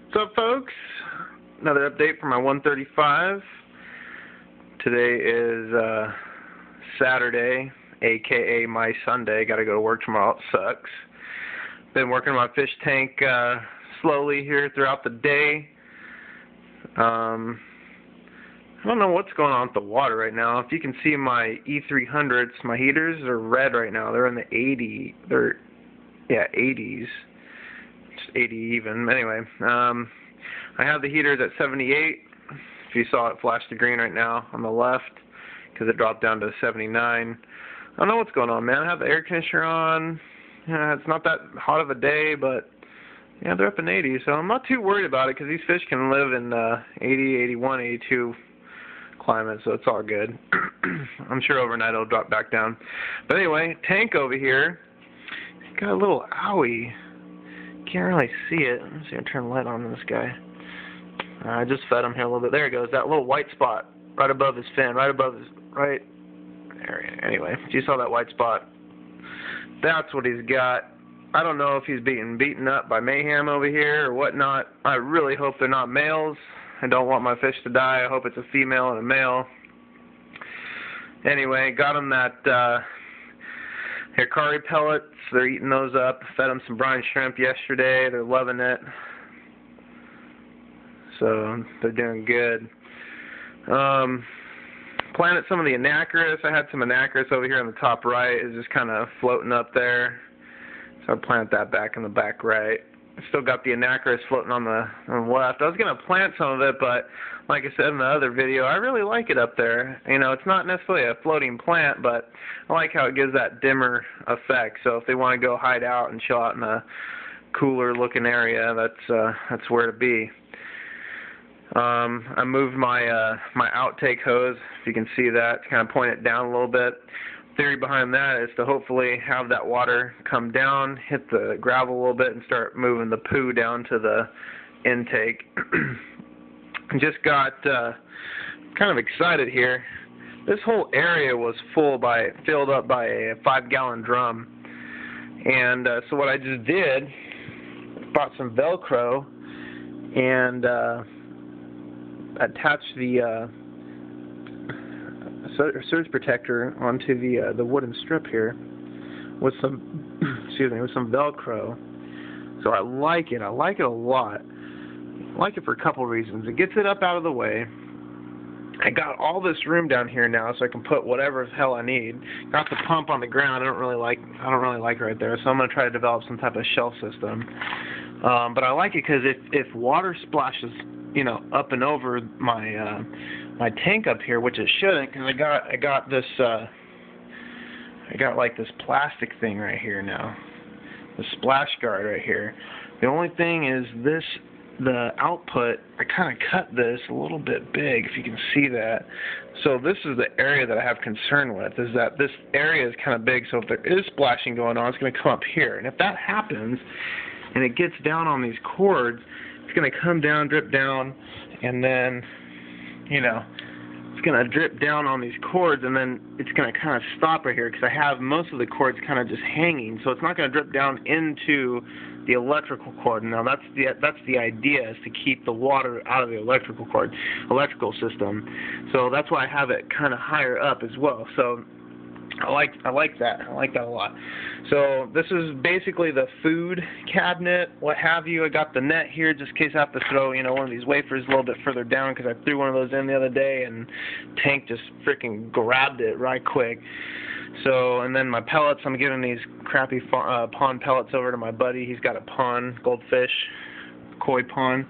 What's up, folks? Another update for my 135. Today is Saturday, aka my Sunday. Gotta go to work tomorrow. It sucks. Been working on my fish tank slowly here throughout the day. I don't know what's going on with the water right now. If you can see my E300s, my heaters are red right now. They're in the 80s. It's 80 even. Anyway, I have the heaters at 78. If you saw it flash the green right now on the left, because it dropped down to 79. I don't know what's going on, man. I have the air conditioner on. It's not that hot of a day, but yeah, they're up in 80, so I'm not too worried about it because these fish can live in 80, 81, 82 climate, so it's all good. I'm sure overnight it'll drop back down. But anyway, tank over here, he's got a little owie. Can't really see it. Let's see, I'll turn the light on this guy. I just fed him here a little bit. There he goes, that little white spot right above his fin, right there. Anyway, if you saw that white spot, that's what he's got. I don't know if he's being beaten up by mayhem over here or whatnot. I really hope they're not males. I don't want my fish to die. I hope it's a female and a male. Anyway, got him that Hikari pellets. They're eating those up. Fed them some brine shrimp yesterday. They're loving it. So they're doing good. Planted some of the Anacris. I had some Anacris over here on the top right. It's just kind of floating up there. So I planted that back in the back right. I still got the Anacris floating on the left. I was going to plant some of it, but like I said in the other video, I really like it up there. You know, it's not necessarily a floating plant, but I like how it gives that dimmer effect. So if they want to go hide out and chill out in a cooler looking area, that's where to be. I moved my my outtake hose, if you can see that, to kind of point it down a little bit. Theory behind that is to hopefully have that water come down, hit the gravel a little bit, and start moving the poo down to the intake. Just got kind of excited here. This whole area was filled up by a 5-gallon drum. And so what I just did, bought some Velcro and attached the surge protector onto the wooden strip here with some with some Velcro. So I like it. I like it a lot. I like it for a couple reasons. It gets it up out of the way. I got all this room down here now, so I can put whatever the hell I need. Got the pump on the ground. I don't really like right there, so I'm gonna try to develop some type of shelf system. But I like it because if water splashes, you know, up and over my my tank up here, which it shouldn't, because I got this like this plastic thing right here now, the splash guard right here. The only thing is the output, I kind of cut this a little bit big, if you can see that. So this is the area that I have concern with, is that this area is kind of big, so if there is splashing going on, it's going to come up here. And if that happens, and it gets down on these cords, it's going to come down, drip down, and then, you know, it's going to drip down on these cords, and then it's going to kind of stop right here, because I have most of the cords kind of just hanging, so it's not going to drip down into the electrical cord. Now that's the idea, is to keep the water out of the electrical system. So that's why I have it kind of higher up as well. So I like that. I like that a lot. So this is basically the food cabinet, what have you. I got the net here just in case I have to throw, you know, one of these wafers a little bit further down, because I threw one of those in the other day and tank just freaking grabbed it right quick. So, and then my pellets, I'm giving these crappy pond pellets over to my buddy. He's got a pond, goldfish, koi pond.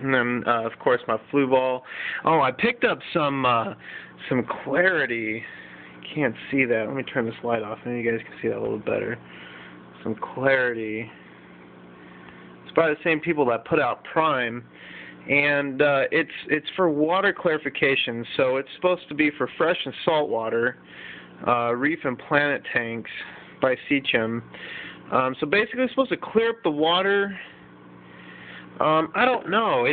And then, of course, my flu ball. Oh, I picked up some Clarity. Can't see that. Let me turn this light off. Maybe you guys can see that a little better. Some Clarity. It's by the same people that put out Prime. And it's for water clarification, so it's supposed to be for fresh and salt water, reef and planet tanks by Seachem. So basically, it's supposed to clear up the water. I don't know.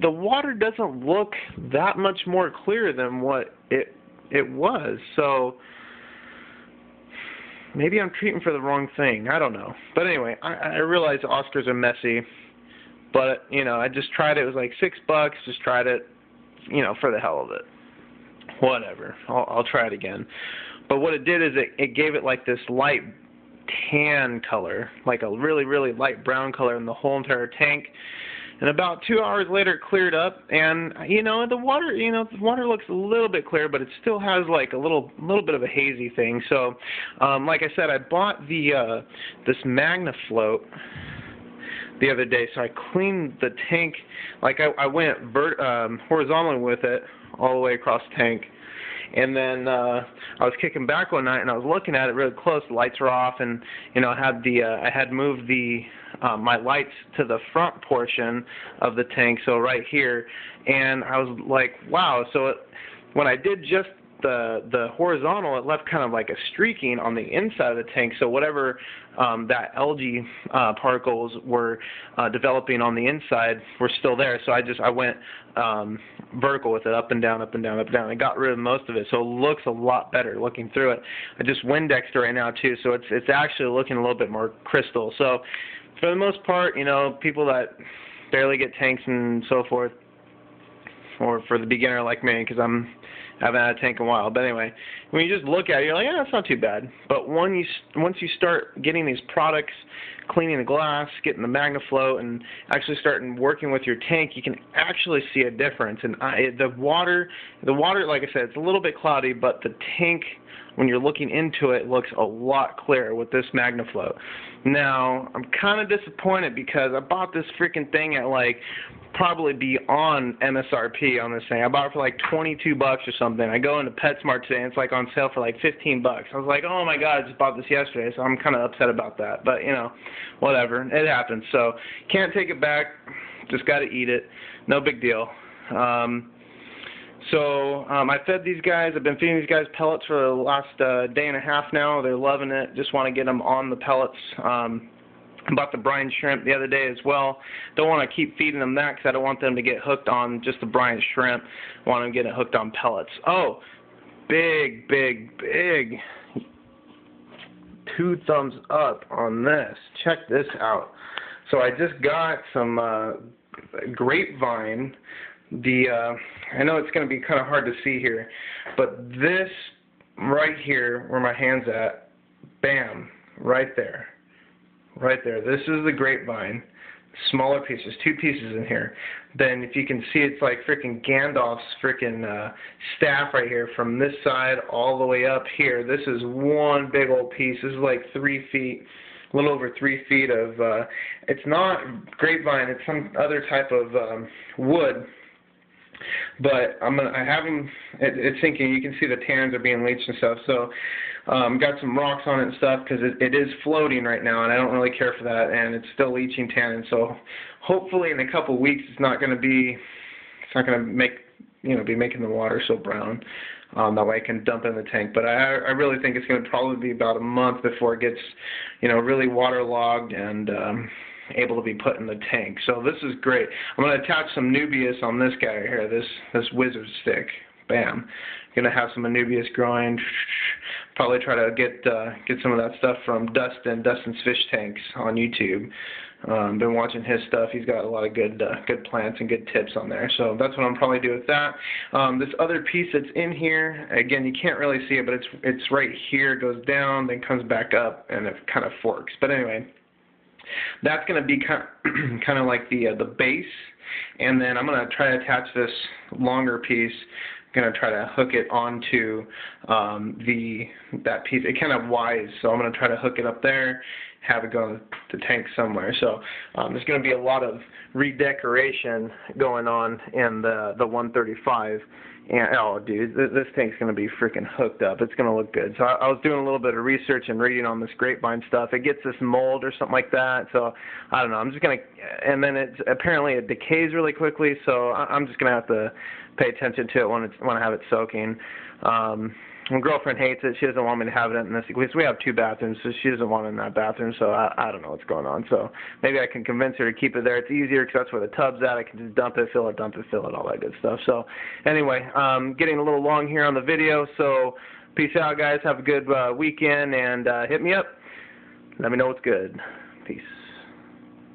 The water doesn't look that much more clear than what it was. So maybe I'm treating for the wrong thing. I don't know. But anyway, I realize Oscars are messy. But, you know, I just tried it. It was like $6. Just tried it, you know, for the hell of it. Whatever. I'll try it again. But what it did is it gave it like this light tan color, like a really, really light brown color in the whole entire tank. And about 2 hours later, it cleared up, and the water looks a little bit clear, but it still has like a little bit of a hazy thing. So, like I said, I bought this MagnaFloat the other day, so I cleaned the tank. Like I went horizontally with it all the way across the tank. And then I was kicking back one night, and I was looking at it really close. The lights were off, and I had moved my lights to the front portion of the tank, so right here. And I was like, wow. So when I did just the horizontal, it left kind of like a streaking on the inside of the tank. So whatever that algae particles were developing on the inside were still there. So I went vertical with it, up and down, up and down, up and down. I got rid of most of it, so it looks a lot better looking through it. I just Windexed it right now too, so it's actually looking a little bit more crystal. So for the most part, people that barely get tanks and so forth, or for the beginner like me, because I haven't had a tank in a while. But anyway, when you just look at it, you're like, yeah, it's not too bad. But once you start getting these products, cleaning the glass, getting the MagnaFloat, and actually starting working with your tank, you can actually see a difference. And the water, like I said, it's a little bit cloudy, but the tank, when you're looking into it, looks a lot clearer with this MagnaFloat. Now, I'm kind of disappointed because I bought this freaking thing at like probably beyond MSRP on this thing. I bought it for like $22 or something. I go into PetSmart today and it's like on sale for like $15. I was like, oh my god, I just bought this yesterday, so I'm kind of upset about that. But whatever, it happens. So can't take it back. Just got to eat it. No big deal. I fed these guys. I've been feeding these guys pellets for the last day and a half now. They're loving it. Just want to get them on the pellets. I bought the brine shrimp the other day as well. Don't want to keep feeding them that because I don't want them to get hooked on just the brine shrimp. I want them to get hooked on pellets. Oh, big 2 thumbs up on this. Check this out. So I just got some grapevine. I know it's going to be kind of hard to see here, but this right here where my hand's at, bam, right there. Right there. This is the grapevine. Smaller pieces, 2 pieces in here. Then if you can see, it's like freaking Gandalf's freaking staff right here from this side all the way up here. This is one big old piece. This is like 3 feet, a little over 3 feet of, it's not grapevine, it's some other type of wood. But I have them, it's sinking. You can see the tannins are being leached and stuff. So got some rocks on it and stuff because it is floating right now, and I don't really care for that, and it's still leaching tannin. So hopefully in a couple of weeks it's not going to be making the water so brown. That way I can dump it in the tank. But I really think it's going to probably be about a month before it gets, really waterlogged and able to be put in the tank. So this is great. I'm going to attach some Anubias on this guy right here, this wizard stick. Bam. Going to have some Anubias growing. Probably try to get some of that stuff from Dustin's Fish Tanks on YouTube. Been watching his stuff. He's got a lot of good plants and good tips on there. So that's what I'm probably do with that. This other piece that's in here, again, you can't really see it, but it's right here. It goes down, then comes back up, and it kind of forks. But anyway, that's going to be kind of like the base, and then I'm going to try to attach this longer piece. I'm going to try to hook it onto that piece. It kind of wise, so I'm going to try to hook it up there, have it go in the tank somewhere. So there's going to be a lot of redecoration going on in the 135. And oh, dude, this tank's going to be freaking hooked up. It's going to look good. So I was doing a little bit of research and reading on this grapevine stuff. It gets this mold or something like that. So I don't know. I'm just going to, and then apparently it decays really quickly. So I'm just going to have to pay attention to it when I have it soaking. My girlfriend hates it. She doesn't want me to have it in this. We have 2 bathrooms, so she doesn't want it in that bathroom. So I don't know what's going on. So maybe I can convince her to keep it there. It's easier because that's where the tub's at. I can just dump it, fill it, all that good stuff. So anyway, getting a little long here on the video. So peace out, guys. Have a good weekend, and hit me up. Let me know what's good. Peace.